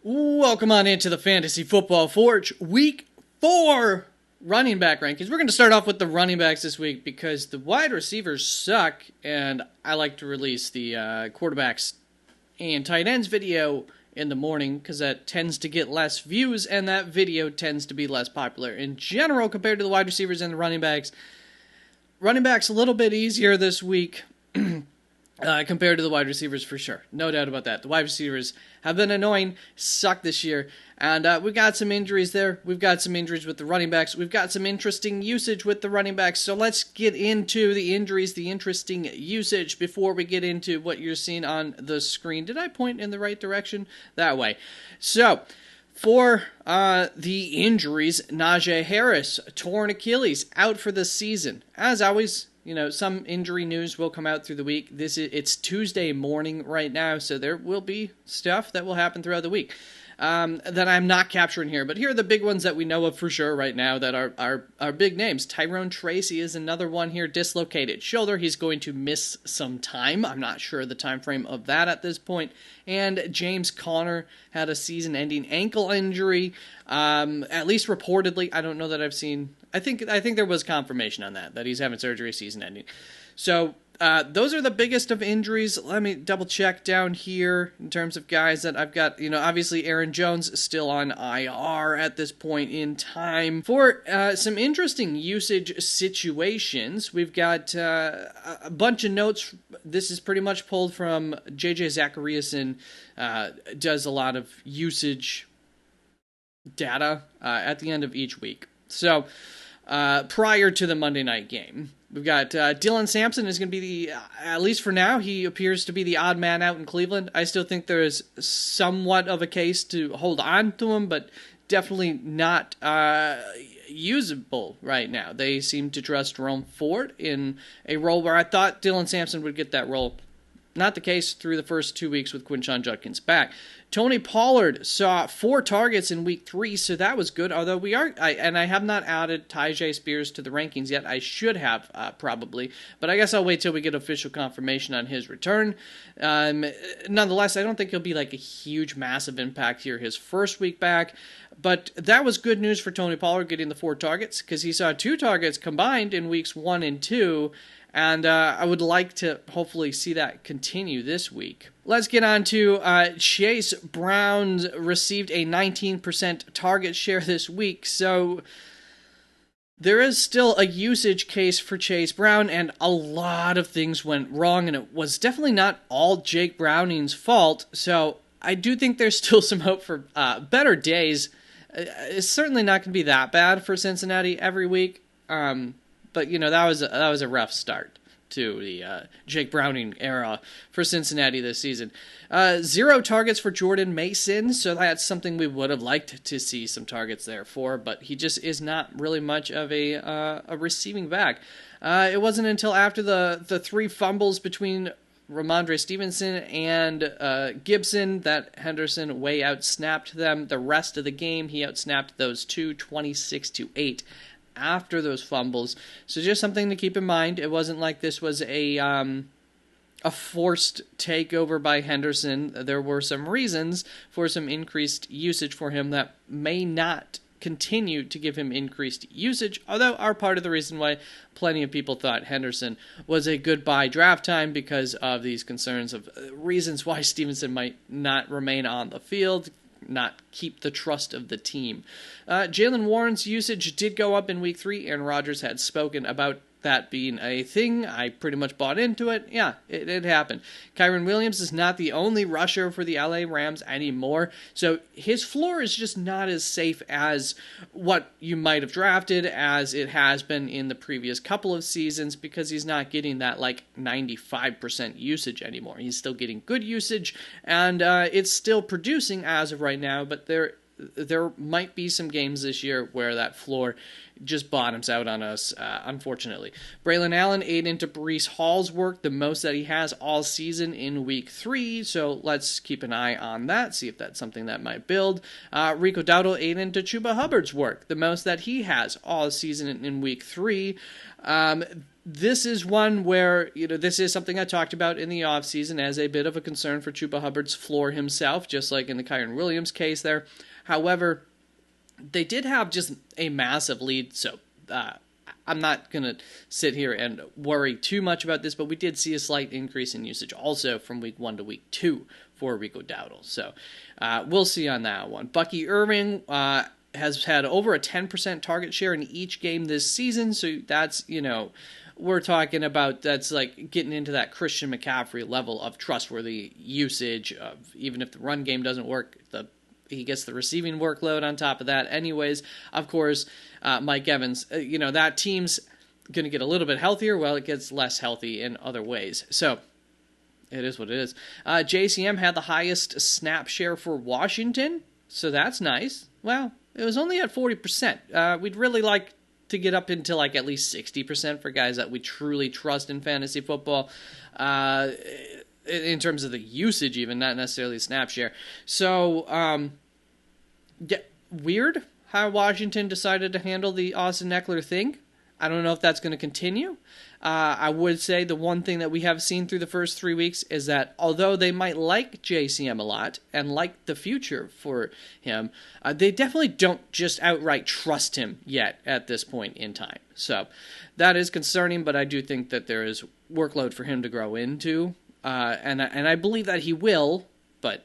Welcome on into the Fantasy Football Forge Week 4 running back rankings. We're going to start off with the running backs this week because the wide receivers suck, and I like to release the quarterbacks and tight ends video in the morning because that tends to get less views, and that video tends to be less popular in general compared to the wide receivers and the running backs. Running backs a little bit easier this week. Compared to the wide receivers, for sure. No doubt about that. The wide receivers have been annoying, suck this year, and we've got some injuries there. We've got some injuries with the running backs. We've got some interesting usage with the running backs. So let's get into the injuries, the interesting usage, before we get into what you're seeing on the screen. Did I point in the right direction? That way. So, for the injuries, Najee Harris, torn Achilles, out for the season. As always, some injury news will come out through the week. It's Tuesday morning right now, so there will be stuff that will happen throughout the week that I'm not capturing here. But here are the big ones that we know of for sure right now that are big names. Tyrone Tracy is another one here, dislocated shoulder. He's going to miss some time. I'm not sure the time frame of that at this point. And James Conner had a season-ending ankle injury, at least reportedly. I don't know that I've seen. I think there was confirmation on that he's having surgery season-ending. So those are the biggest of injuries. Let me double-check down here in terms of guys that I've got. Obviously Aaron Jones is still on IR at this point in time. For some interesting usage situations, we've got a bunch of notes. This is pretty much pulled from J.J. Zachariason. Does a lot of usage data at the end of each week. So prior to the Monday night game, we've got Dylan Sampson is going to be at least for now, he appears to be the odd man out in Cleveland. I still think there is somewhat of a case to hold on to him, but definitely not usable right now. They seem to trust Jerome Ford in a role where I thought Dylan Sampson would get that role. Not the case through the first 2 weeks with Quinshon Judkins back. Tony Pollard saw 4 targets in week 3, so that was good. Although I have not added Tyjae Spears to the rankings yet. I should have probably, but I guess I'll wait till we get official confirmation on his return. Nonetheless, I don't think he'll be like a huge, massive impact here his first week back. But that was good news for Tony Pollard getting the 4 targets because he saw 2 targets combined in weeks 1 and 2. And I would like to hopefully see that continue this week. Let's get on to Chase Brown received a 19% target share this week. So there is still a usage case for Chase Brown, and a lot of things went wrong, and it was definitely not all Jake Browning's fault. So I do think there's still some hope for better days. It's certainly not going to be that bad for Cincinnati every week. But, that was a rough start to the Jake Browning era for Cincinnati this season. 0 targets for Jordan Mason, so that's something we would have liked to see some targets there for, but he just is not really much of a receiving back. It wasn't until after the 3 fumbles between Ramondre Stevenson and Gibson that Henderson way outsnapped them. The rest of the game, he outsnapped those 2, 26-8. After those fumbles. So just something to keep in mind. It wasn't like this was a forced takeover by Henderson. There were some reasons for some increased usage for him that may not continue to give him increased usage, although are part of the reason why plenty of people thought Henderson was a good buy draft time because of these concerns of reasons why Stevenson might not remain on the field, not keep the trust of the team. Jaylen Warren's usage did go up in week 3. Aaron Rodgers had spoken about that being a thing. I pretty much bought into it. Yeah, it happened. Kyren Williams is not the only rusher for the LA Rams anymore, so his floor is just not as safe as what you might have drafted as it has been in the previous couple of seasons because he's not getting that 95% usage anymore. He's still getting good usage, and it's still producing as of right now, but there might be some games this year where that floor just bottoms out on us, unfortunately. Braylon Allen ate into Breece Hall's work, the most that he has all season in week 3, so let's keep an eye on that, see if that's something that might build. Rico Dowdle ate into Chuba Hubbard's work, the most that he has all season in week 3. this is one where, this is something I talked about in the offseason as a bit of a concern for Chuba Hubbard's floor himself, just like in the Kyren Williams case there. However, they did have just a massive lead, so I'm not going to sit here and worry too much about this, but we did see a slight increase in usage also from week 1 to week 2 for Rico Dowdle. So we'll see on that one. Bucky Irving has had over a 10% target share in each game this season, so that's, we're talking about that's like getting into that Christian McCaffrey level of trustworthy usage of even if the run game doesn't work, he gets the receiving workload on top of that. Anyways, of course, Mike Evans, that team's going to get a little bit healthier. Well, it gets less healthy in other ways. So it is what it is. JCM had the highest snap share for Washington, so that's nice. Well, it was only at 40%. We'd really like to get up into like at least 60% for guys that we truly trust in fantasy football. In terms of the usage even, not necessarily snap share. So, weird how Washington decided to handle the Austin Eckler thing. I don't know if that's going to continue. I would say the one thing that we have seen through the first 3 weeks is that although they might like JCM a lot and like the future for him, they definitely don't just outright trust him yet at this point in time. So that is concerning, but I do think that there is workload for him to grow into. And I believe that he will, but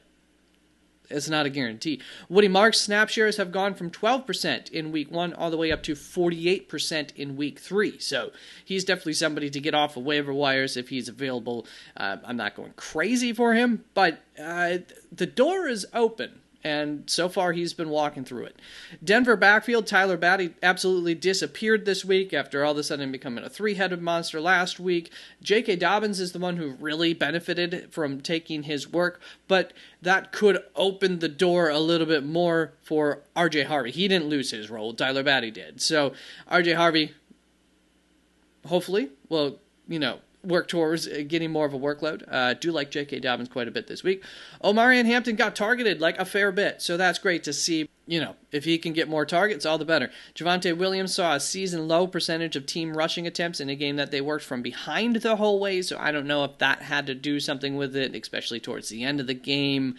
it's not a guarantee. Woody Marks' snap shares have gone from 12% in week 1 all the way up to 48% in week 3. So he's definitely somebody to get off of waiver wires if he's available. I'm not going crazy for him, but the door is open. And so far, he's been walking through it. Denver backfield, Tyler Batty absolutely disappeared this week after all of a sudden becoming a 3-headed monster last week. J.K. Dobbins is the one who really benefited from taking his work, but that could open the door a little bit more for R.J. Harvey. He didn't lose his role. Tyler Batty did. So R.J. Harvey, hopefully, will, work towards getting more of a workload. Do like J.K. Dobbins quite a bit this week. Omarion Hampton got targeted like a fair bit, so that's great to see. If he can get more targets, all the better. Javonte Williams saw a season-low percentage of team rushing attempts in a game that they worked from behind the whole way, so I don't know if that had to do something with it, especially towards the end of the game.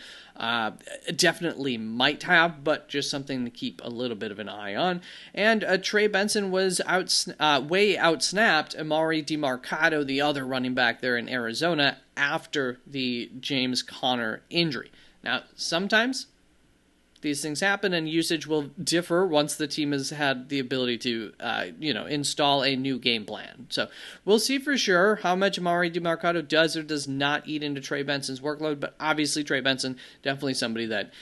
Definitely might have, but just something to keep a little bit of an eye on. And Trey Benson was way outsnapped Amari DeMarcado, the other running back there in Arizona, after the James Conner injury. Now, sometimes these things happen, and usage will differ once the team has had the ability to, install a new game plan. So we'll see for sure how much Amari DeMarcado does or does not eat into Trey Benson's workload, but obviously Trey Benson, definitely somebody that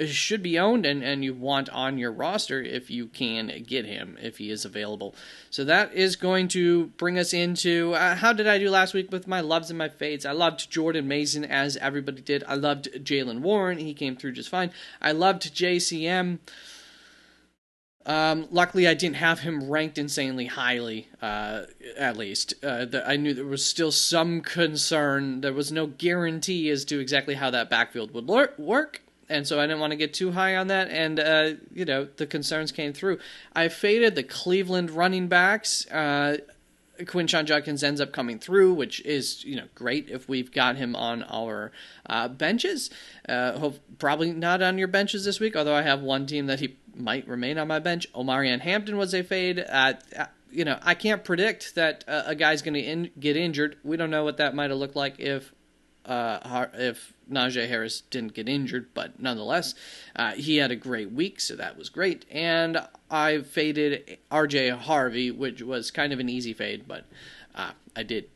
should be owned and you want on your roster if you can get him, if he is available. So that is going to bring us into how did I do last week with my loves and my fades. I loved Jordan Mason, as everybody did. I loved Jaylen Warren. He came through just fine. I loved JCM. Luckily, I didn't have him ranked insanely highly, at least. I knew there was still some concern. There was no guarantee as to exactly how that backfield would work, and so I didn't want to get too high on that, and, the concerns came through. I faded the Cleveland running backs. Quinshon Judkins ends up coming through, which is, great if we've got him on our benches. Probably not on your benches this week, although I have one team that he might remain on my bench. Omarion Hampton was a fade. I can't predict that a guy's going to get injured. We don't know what that might have looked like if Najee Harris didn't get injured, but nonetheless, he had a great week, so that was great. And I faded R.J. Harvey, which was kind of an easy fade, but I did,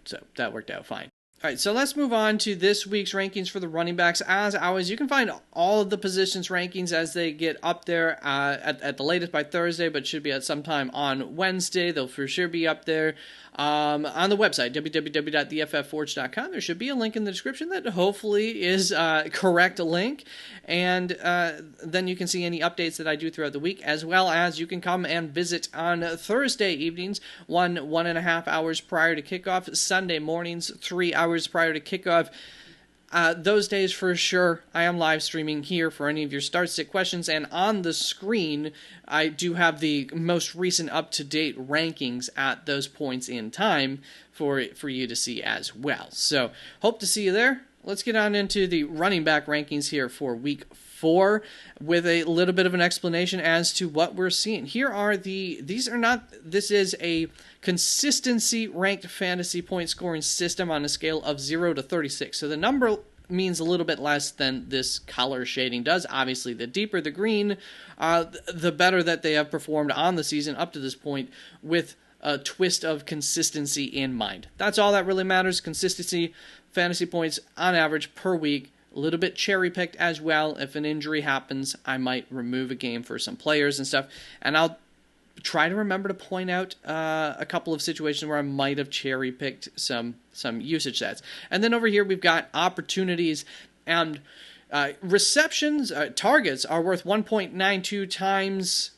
so that worked out fine. All right, so let's move on to this week's rankings for the running backs. As always, you can find all of the positions rankings as they get up there at the latest by Thursday, but should be at some time on Wednesday. They'll for sure be up there on the website, www.theFFForge.com. There should be a link in the description that hopefully is a correct link, and then you can see any updates that I do throughout the week, as well as you can come and visit on Thursday evenings, 1.5 hours prior to kickoff, Sunday mornings, 3 hours prior to kickoff. those days for sure, I am live streaming here for any of your start sit questions, and on the screen, I do have the most recent up-to-date rankings at those points in time for you to see as well. So, hope to see you there. Let's get on into the running back rankings here for Week 4 with a little bit of an explanation as to what we're seeing. This is a consistency ranked fantasy point scoring system on a scale of 0 to 36. So the number means a little bit less than this color shading does. Obviously, the deeper the green, the better that they have performed on the season up to this point, with a twist of consistency in mind. That's all that really matters. Consistency, fantasy points on average per week. A little bit cherry-picked as well. If an injury happens, I might remove a game for some players and stuff. And I'll try to remember to point out a couple of situations where I might have cherry-picked some usage stats. And then over here, we've got opportunities and receptions. Targets are worth 1.92 times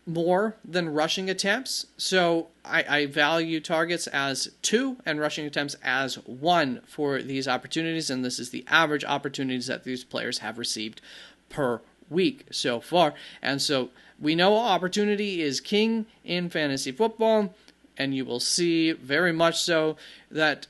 more than rushing attempts. So I value targets as 2 and rushing attempts as 1 for these opportunities, and this is the average opportunities that these players have received per week so far. And so we know opportunity is king in fantasy football, and you will see very much so that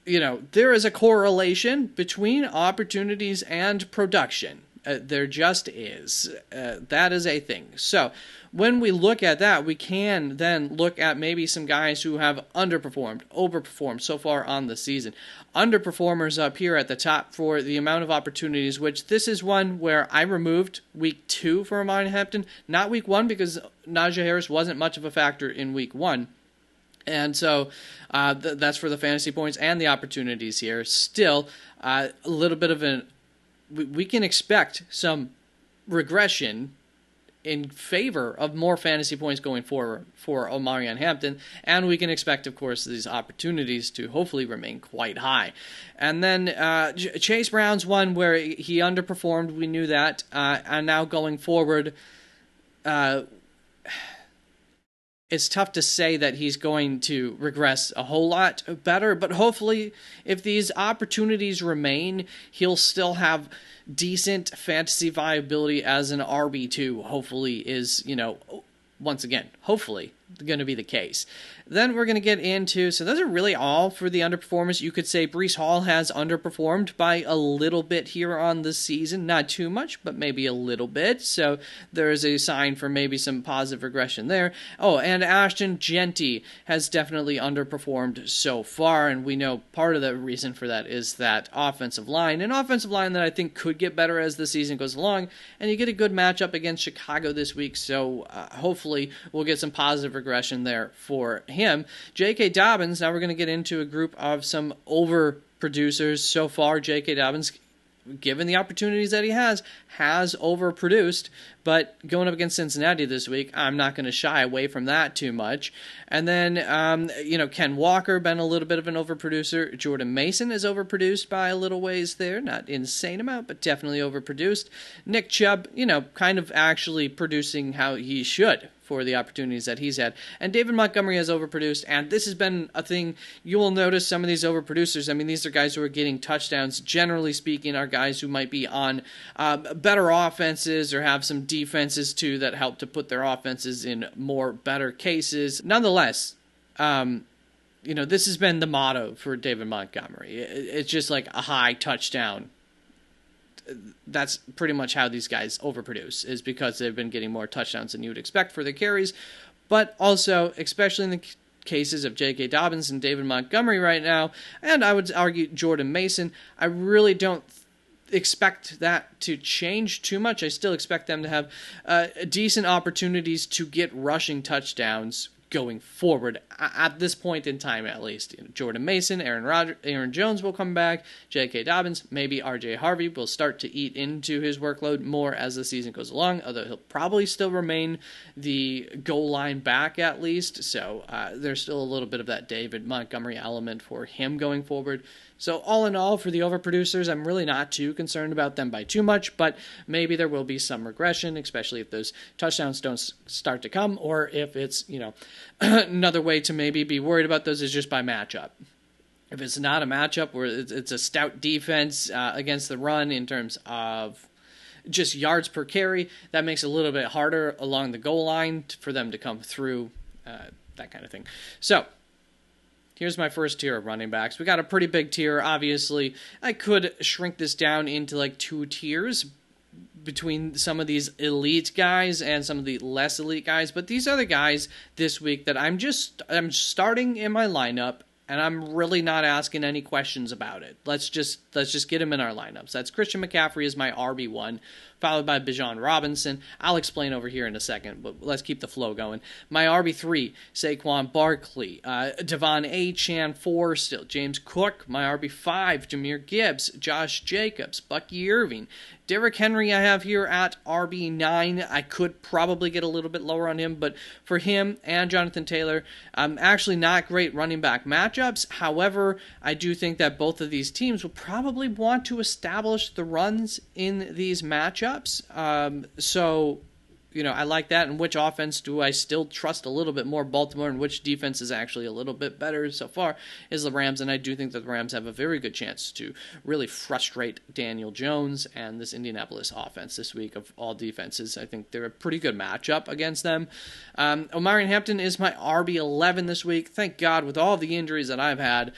there is a correlation between opportunities and production. There just is. That is a thing. So when we look at that, we can then look at maybe some guys who have underperformed, overperformed so far on the season. Underperformers up here at the top for the amount of opportunities, which this is one where I removed Week 2 for Amari Hampton, not Week 1, because Najee Harris wasn't much of a factor in Week 1. And so that's for the fantasy points and the opportunities here. Still, a little bit of we can expect some regression in favor of more fantasy points going forward for Omarion Hampton, and we can expect, of course, these opportunities to hopefully remain quite high. And then Chase Brown's one where he underperformed, we knew that, and now going forward, it's tough to say that he's going to regress a whole lot better, but hopefully if these opportunities remain, he'll still have decent fantasy viability as an RB2, hopefully is, once again, hopefully going to be the case. Then we're going to get into, so those are really all for the underperformers. You could say Breece Hall has underperformed by a little bit here on the season. Not too much, but maybe a little bit. So there is a sign for maybe some positive regression there. Oh, and Ashton Jeanty has definitely underperformed so far, and we know part of the reason for that is that offensive line. An offensive line that I think could get better as the season goes along, and you get a good matchup against Chicago this week, so hopefully we'll get some positive regression there for him. J.K. Dobbins, now we're going to get into a group of some overproducers so far. J.K. Dobbins, given the opportunities that he has overproduced, but going up against Cincinnati this week, I'm not going to shy away from that too much. And then, Ken Walker, been a little bit of an overproducer. Jordan Mason is overproduced by a little ways there. Not insane amount, but definitely overproduced. Nick Chubb, kind of actually producing how he should for the opportunities that he's had. And David Montgomery has overproduced, and this has been a thing. You will notice some of these overproducers, these are guys who are getting touchdowns, generally speaking, are guys who might be on better offenses or have some defenses, too, that help to put their offenses in more better cases. Nonetheless, this has been the motto for David Montgomery. It's just like a high touchdown. That's pretty much how these guys overproduce, is because they've been getting more touchdowns than you would expect for their carries. But also, especially in the cases of J.K. Dobbins and David Montgomery right now, and I would argue Jordan Mason, I really don't expect that to change too much. I still expect them to have decent opportunities to get rushing touchdowns going forward at this point in time, at least. Jordan Mason, Aaron Jones will come back. J.K. Dobbins, maybe R.J. Harvey will start to eat into his workload more as the season goes along, although he'll probably still remain the goal line back at least. So there's still a little bit of that David Montgomery element for him going forward. So all in all, for the overproducers, I'm really not too concerned about them by too much, but maybe there will be some regression, especially if those touchdowns don't start to come, or if it's, another way to maybe be worried about those is just by matchup. If it's not a matchup where it's a stout defense against the run in terms of just yards per carry, that makes it a little bit harder along the goal line for them to come through, that kind of thing. So, here's my first tier of running backs. We got a pretty big tier, obviously. I could shrink this down into like 2 tiers between some of these elite guys and some of the less elite guys, but these are the guys this week that I'm starting in my lineup, and I'm really not asking any questions about it. Let's just get him in our lineups. That's Christian McCaffrey is my RB1, followed by Bijan Robinson. I'll explain over here in a second, but let's keep the flow going. My RB3, Saquon Barkley, Devon Achane, 4 still, James Cook. My RB5, Jahmyr Gibbs, Josh Jacobs, Bucky Irving. Derrick Henry I have here at RB9. I could probably get a little bit lower on him, but for him and Jonathan Taylor, actually not great running back matchups. However, I do think that both of these teams will probably want to establish the runs in these matchups. So, I like that. And which offense do I still trust a little bit more? Baltimore, and which defense is actually a little bit better so far is the Rams. And I do think that the Rams have a very good chance to really frustrate Daniel Jones and this Indianapolis offense this week of all defenses. I think they're a pretty good matchup against them. Omarion Hampton is my RB11 this week. Thank God, with all the injuries that I've had,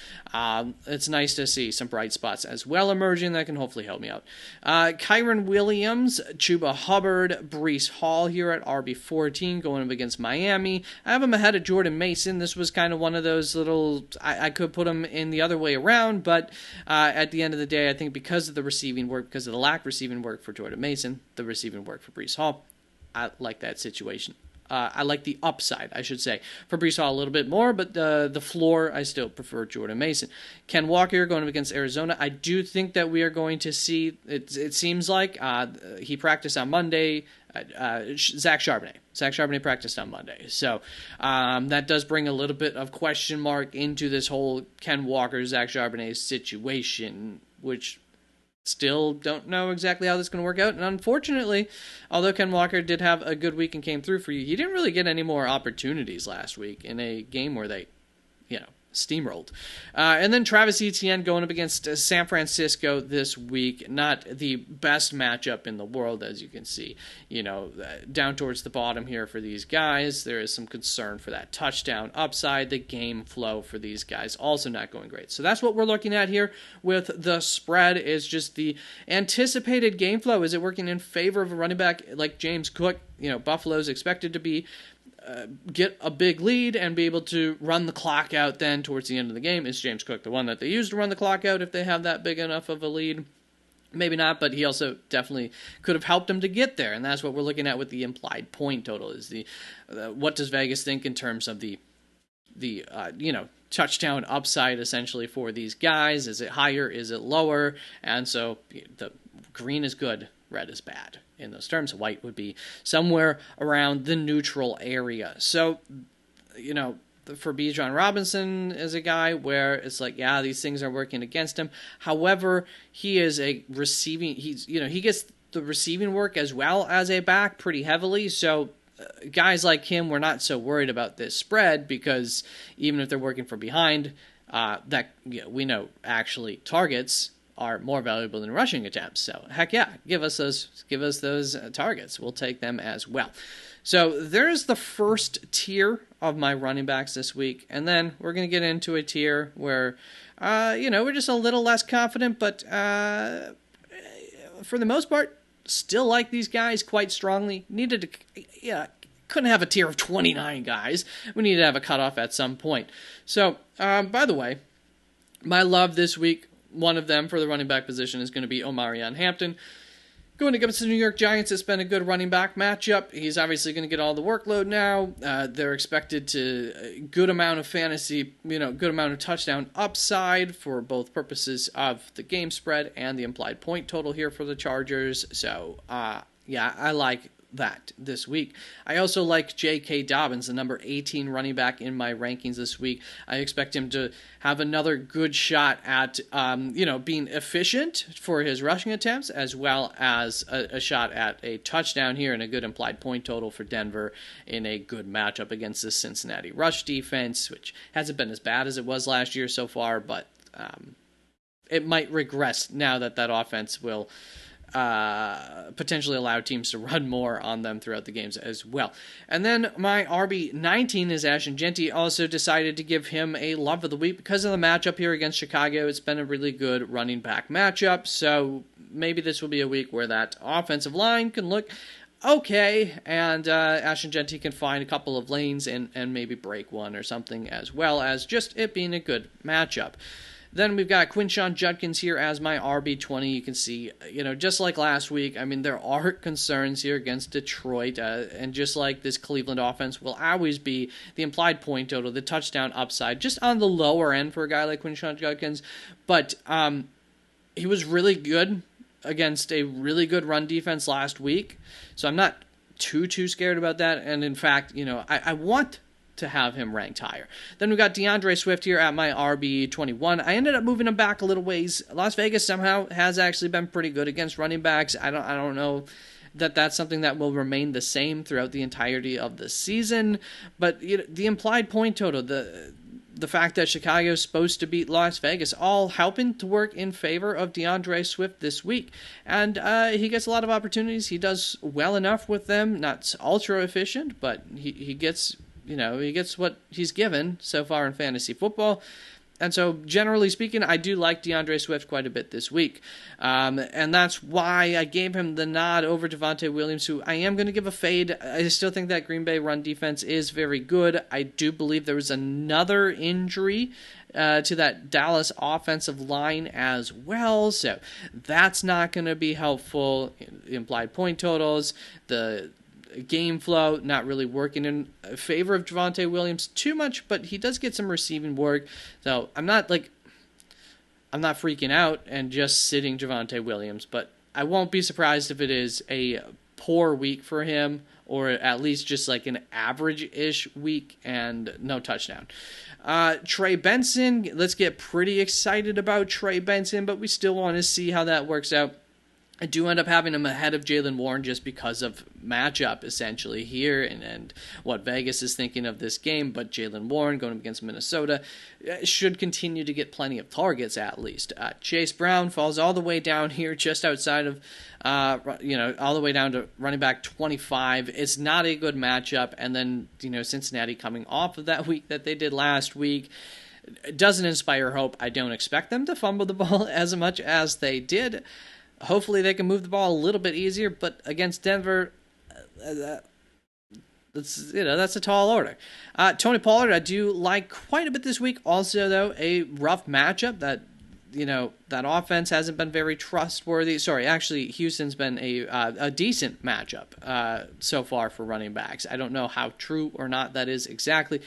it's nice to see some bright spots as well emerging that can hopefully help me out. Kyren Williams, Chuba Hubbard, Breece Hall here at RB14 going up against Miami. I have him ahead of Jordan Mason. This was kind of one of those little, I could put him in the other way around, but at the end of the day, I think because of the receiving work, because of the lack of receiving work for Jordan Mason, the receiving work for Breece Hall, I like that situation. I like the upside, I should say, for Breece Hall a little bit more, but the floor, I still prefer Jordan Mason. Ken Walker going up against Arizona. I do think that we are going to see, it seems like, he practiced on Monday. Zach Charbonnet practiced on Monday. So that does bring a little bit of question mark into this whole Ken Walker, Zach Charbonnet situation, which still don't know exactly how this is going to work out. And unfortunately, although Ken Walker did have a good week and came through for you, he didn't really get any more opportunities last week in a game where they, steamrolled. And then Travis Etienne going up against San Francisco this week. Not the best matchup in the world, as you can see. Down towards the bottom here for these guys. There is some concern for that touchdown upside. The game flow for these guys also not going great. So that's what we're looking at here with the spread, is just the anticipated game flow. Is it working in favor of a running back like James Cook? Buffalo's expected to be get a big lead and be able to run the clock out then towards the end of the game. Is James Cook the one that they use to run the clock out if they have that big enough of a lead? Maybe not, but he also definitely could have helped them to get there, and that's what we're looking at with the implied point total. Is the what does Vegas think in terms of the touchdown upside essentially for these guys? Is it higher? Is it lower? And so the green is good, red is bad. In those terms, white would be somewhere around the neutral area. So, for Bijan Robinson is a guy where it's like, yeah, these things are working against him. However, he is he gets the receiving work as well as a back pretty heavily. So guys like him, we're not so worried about this spread, because even if they're working from behind, we know actually targets are more valuable than rushing attempts. So heck yeah, give us those targets. We'll take them as well. So there's the first tier of my running backs this week, and then we're going to get into a tier where we're just a little less confident, but for the most part, still like these guys quite strongly. Couldn't have a tier of 29 guys. We need to have a cutoff at some point. So, by the way, my love this week, one of them for the running back position, is going to be Omarion Hampton. Going against the New York Giants, it's been a good running back matchup. He's obviously going to get all the workload now. They're expected to good amount of fantasy, good amount of touchdown upside for both purposes of the game spread and the implied point total here for the Chargers. So, I like that this week. I also like J.K. Dobbins, the number 18 running back in my rankings this week. I expect him to have another good shot at, being efficient for his rushing attempts, as well as a shot at a touchdown here and a good implied point total for Denver in a good matchup against the Cincinnati rush defense, which hasn't been as bad as it was last year so far, but it might regress now that offense will potentially allow teams to run more on them throughout the games as well. And then my RB19 is Ashton Jeanty. Also decided to give him a love of the week because of the matchup here against Chicago. It's been a really good running back matchup, so maybe this will be a week where that offensive line can look okay, and Ashton Jeanty can find a couple of lanes and maybe break one or something, as well as just it being a good matchup. Then we've got Quinshon Judkins here as my RB20. You can see, just like last week, I mean, there are concerns here against Detroit, and just like this Cleveland offense will always be the implied point total, the touchdown upside, just on the lower end for a guy like Quinshon Judkins. But he was really good against a really good run defense last week, so I'm not too scared about that. And in fact, I want to have him ranked higher. Then we got DeAndre Swift here at my RB21. I ended up moving him back a little ways. Las Vegas somehow has actually been pretty good against running backs. I don't know that that's something that will remain the same throughout the entirety of the season, but the implied point total, the fact that Chicago is supposed to beat Las Vegas, all helping to work in favor of DeAndre Swift this week. And he gets a lot of opportunities. He does well enough with them. Not ultra efficient, but he gets he gets what he's given so far in fantasy football. And so, generally speaking, I do like DeAndre Swift quite a bit this week. And that's why I gave him the nod over Javonte Williams, who I am going to give a fade. I still think that Green Bay run defense is very good. I do believe there was another injury to that Dallas offensive line as well. So that's not going to be helpful. Implied point totals, the game flow not really working in favor of Javonte Williams too much, but he does get some receiving work. So I'm not freaking out and just sitting Javonte Williams, but I won't be surprised if it is a poor week for him, or at least just like an average-ish week and no touchdown. Trey Benson, let's get pretty excited about Trey Benson, but we still want to see how that works out. I do end up having him ahead of Jaylen Warren just because of matchup, essentially, here, and what Vegas is thinking of this game. But Jaylen Warren, going up against Minnesota, should continue to get plenty of targets, at least. Chase Brown falls all the way down here, just outside of, all the way down to running back 25. It's not a good matchup. And then, Cincinnati coming off of that week that they did last week. It doesn't inspire hope. I don't expect them to fumble the ball as much as they did. Hopefully they can move the ball a little bit easier, but against Denver, that's a tall order. Tony Pollard, I do like quite a bit this week. Also, though, a rough matchup that that offense hasn't been very trustworthy. Sorry, actually, Houston's been a decent matchup so far for running backs. I don't know how true or not that is exactly.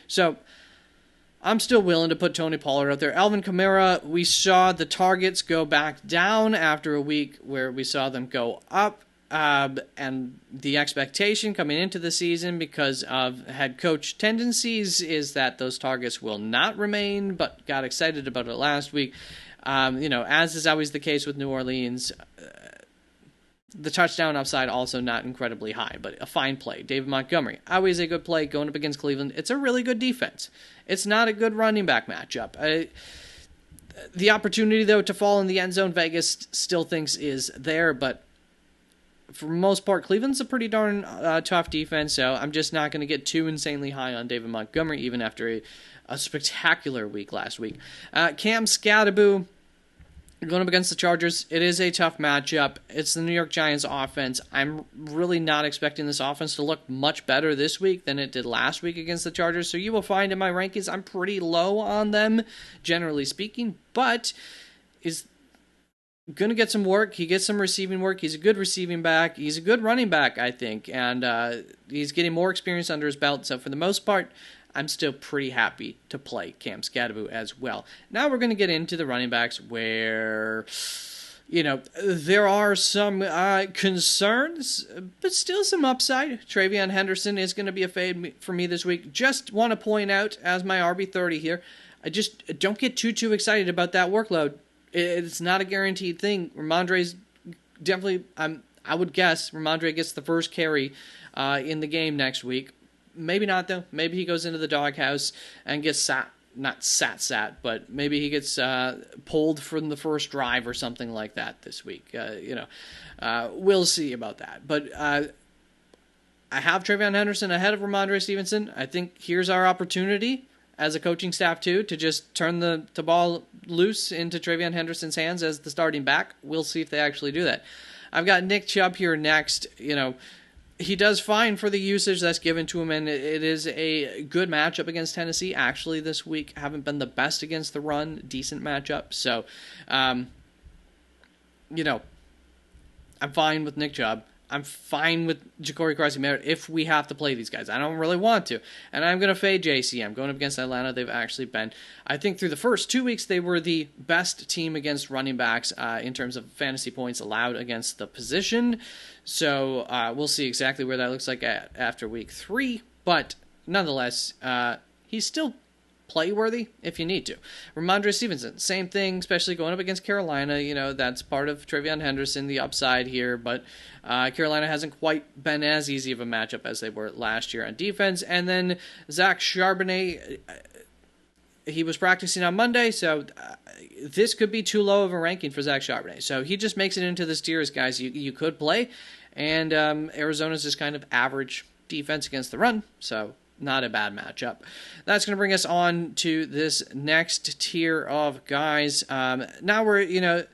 So I'm still willing to put Tony Pollard out there. Alvin Kamara, we saw the targets go back down after a week where we saw them go up. And the expectation coming into the season because of head coach tendencies is that those targets will not remain, but got excited about it last week. As is always the case with New Orleans, the touchdown upside also not incredibly high, but a fine play. David Montgomery, always a good play going up against Cleveland. It's a really good defense. It's not a good running back matchup. The opportunity, though, to fall in the end zone, Vegas still thinks is there, but for the most part, Cleveland's a pretty darn tough defense, so I'm just not going to get too insanely high on David Montgomery, even after a spectacular week last week. Cam Skattebo, going up against the Chargers, it is a tough matchup. It's the New York Giants offense. I'm really not expecting this offense to look much better this week than it did last week against the Chargers. So you will find in my rankings I'm pretty low on them, generally speaking, but is going to get some work. He gets some receiving work. He's a good receiving back. He's a good running back, I think, and he's getting more experience under his belt. So for the most part, I'm still pretty happy to play Cam Skattebo as well. Now we're going to get into the running backs where, there are some concerns, but still some upside. TreVeyon Henderson is going to be a fade for me this week. Just want to point out as my RB30 here, I just don't get too excited about that workload. It's not a guaranteed thing. Ramondre's definitely, I would guess, Ramondre gets the first carry in the game next week. Maybe not, though. Maybe he goes into the doghouse and gets not sat, but maybe he gets pulled from the first drive or something like that this week. We'll see about that. But I have TreVeyon Henderson ahead of Ramondre Stevenson. I think here's our opportunity as a coaching staff too to just turn the ball loose into TreVeyon Henderson's hands as the starting back. We'll see if they actually do that. I've got Nick Chubb here next. He does fine for the usage that's given to him, and it is a good matchup against Tennessee. Actually, this week haven't been the best against the run. Decent matchup. So, I'm fine with Nick Chubb. I'm fine with Ja'Cory Carson-Merritt if we have to play these guys. I don't really want to. And I'm going to fade JCM. Going up against Atlanta, they've actually been, I think through the first 2 weeks, they were the best team against running backs in terms of fantasy points allowed against the position. So we'll see exactly where that looks like after week 3. But nonetheless, he's still play-worthy if you need to. Ramondre Stevenson, same thing, especially going up against Carolina. That's part of TreVeyon Henderson, the upside here, but Carolina hasn't quite been as easy of a matchup as they were last year on defense. And then Zach Charbonnet, he was practicing on Monday, so this could be too low of a ranking for Zach Charbonnet. So he just makes it into this tier as guys you could play, and Arizona's just kind of average defense against the run, so not a bad matchup. That's going to bring us on to this next tier of guys. Now we're,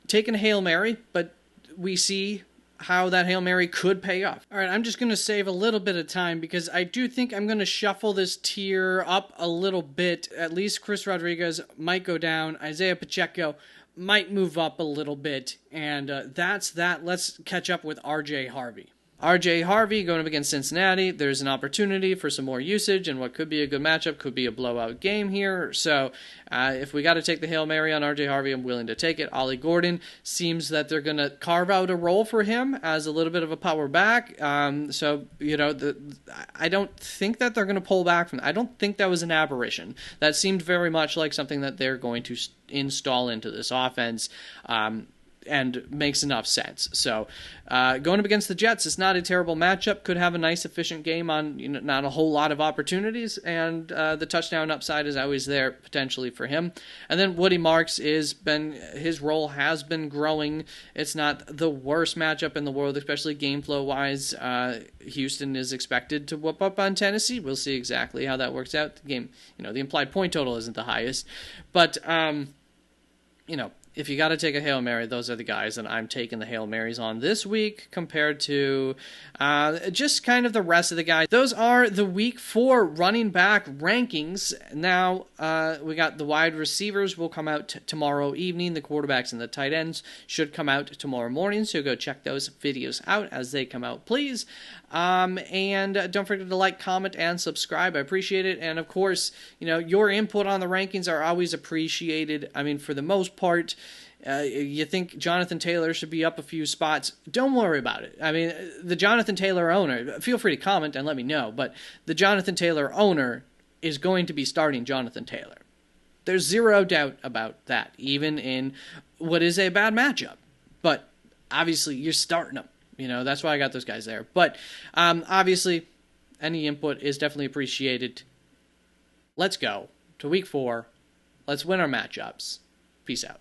taking a Hail Mary, but we see how that Hail Mary could pay off. All right, I'm just going to save a little bit of time because I do think I'm going to shuffle this tier up a little bit. At least Chris Rodriguez might go down. Isaiah Pacheco might move up a little bit. And that's that. Let's catch up with R.J. Harvey. R.J. Harvey going up against Cincinnati. There's an opportunity for some more usage and what could be a good matchup, could be a blowout game here. So if we got to take the Hail Mary on R.J. Harvey, I'm willing to take it. Ollie Gordon seems that they're going to carve out a role for him as a little bit of a power back. I don't think that they're going to pull back from that. I don't think that was an aberration. That seemed very much like something that they're going to install into this offense. And makes enough sense. So going up against the Jets is not a terrible matchup. Could have a nice, efficient game on not a whole lot of opportunities, and the touchdown upside is always there potentially for him. And then Woody Marks his role has been growing. It's not the worst matchup in the world, especially game flow wise. Houston is expected to whoop up on Tennessee. We'll see exactly how that works out. The game, the implied point total isn't the highest, but if you got to take a Hail Mary, those are the guys that I'm taking the Hail Marys on this week compared to just kind of the rest of the guys. Those are the week 4 running back rankings. Now we got the wide receivers will come out tomorrow evening. The quarterbacks and the tight ends should come out tomorrow morning. So go check those videos out as they come out, please. And don't forget to like, comment, and subscribe. I appreciate it. And of course, your input on the rankings are always appreciated. I mean, for the most part, you think Jonathan Taylor should be up a few spots. Don't worry about it. I mean, the Jonathan Taylor owner, feel free to comment and let me know, but the Jonathan Taylor owner is going to be starting Jonathan Taylor. There's zero doubt about that, even in what is a bad matchup. But obviously, you're starting them. That's why I got those guys there. But obviously, any input is definitely appreciated. Let's go to week 4. Let's win our matchups. Peace out.